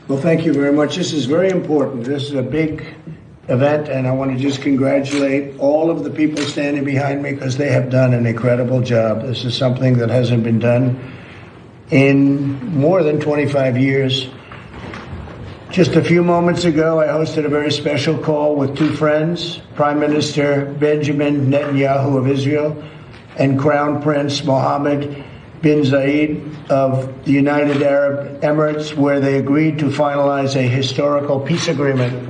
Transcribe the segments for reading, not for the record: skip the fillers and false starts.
Well, thank you very much. This is very important. This is a big event, and I want to just congratulate all of the people standing behind me because they have done an incredible job. This is something that hasn't been done in more than 25 years. Just a few moments ago, I hosted a very special call with two friends, Prime Minister Benjamin Netanyahu of Israel and Crown Prince Mohammed bin Zayed of the United Arab Emirates, where they agreed to finalize a historical peace agreement.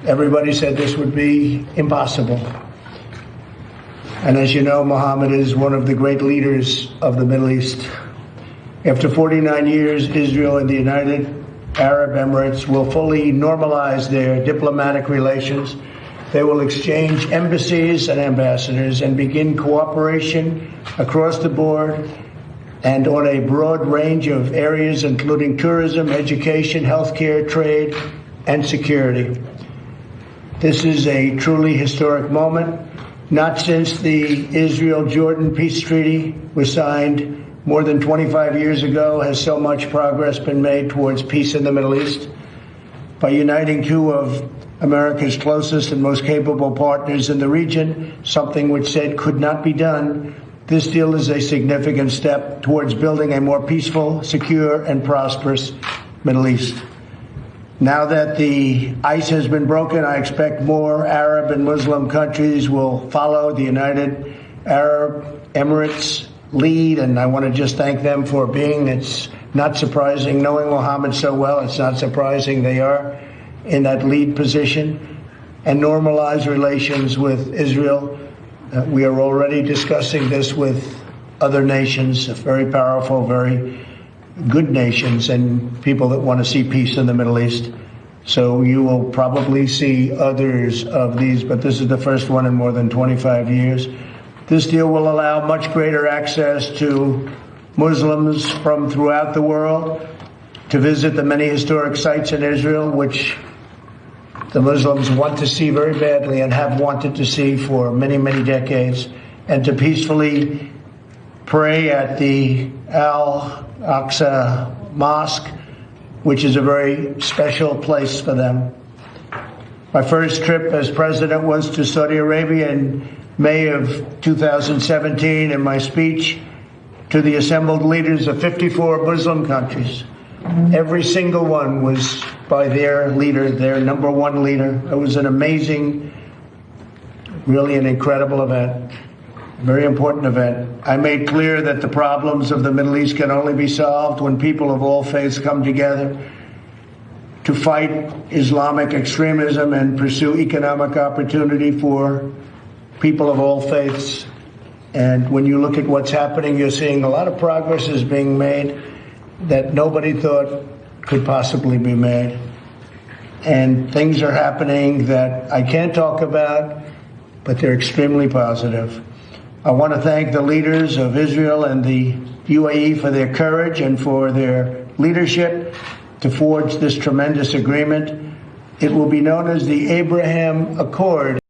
Everybody said this would be impossible. And as you know, Mohammed is one of the great leaders of the Middle East. After 49 years, Israel and the United Arab Emirates will fully normalize their diplomatic relations. They will exchange embassies and ambassadors and begin cooperation across the board and on a broad range of areas, including tourism, education, healthcare, trade, and security. This is a truly historic moment. Not since the Israel-Jordan peace treaty was signed more than 25 years ago has so much progress been made towards peace in the Middle East. By uniting two of America's closest and most capable partners in the region, something which said could not be done, this deal is a significant step towards building a more peaceful, secure, and prosperous Middle East. Now that the ice has been broken, I expect more Arab and Muslim countries will follow the United Arab Emirates lead, and I want to just thank them for being. It's not surprising, knowing Mohammed so well, it's not surprising they are in that lead position, and normalize relations with Israel. We are already discussing this with other nations, very powerful, very good nations, and people that want to see peace in the Middle East. So you will probably see others of these, but this is the first one in more than 25 years. This deal will allow much greater access to Muslims from throughout the world to visit the many historic sites in Israel, which the Muslims want to see very badly and have wanted to see for many, many decades, and to peacefully pray at the Al-Aqsa Mosque, which is a very special place for them. My first trip as president was to Saudi Arabia in May of 2017, and my speech to the assembled leaders of 54 Muslim countries. Every single one was by their leader, their number one leader. It was an amazing, really an incredible event, very important event. I made clear that the problems of the Middle East can only be solved when people of all faiths come together to fight Islamic extremism and pursue economic opportunity for people of all faiths. And when you look at what's happening, you're seeing a lot of progress is being made that nobody thought could possibly be made. And things are happening that I can't talk about, but they're extremely positive. I want to thank the leaders of Israel and the UAE for their courage and for their leadership to forge this tremendous agreement. It will be known as the Abraham Accord.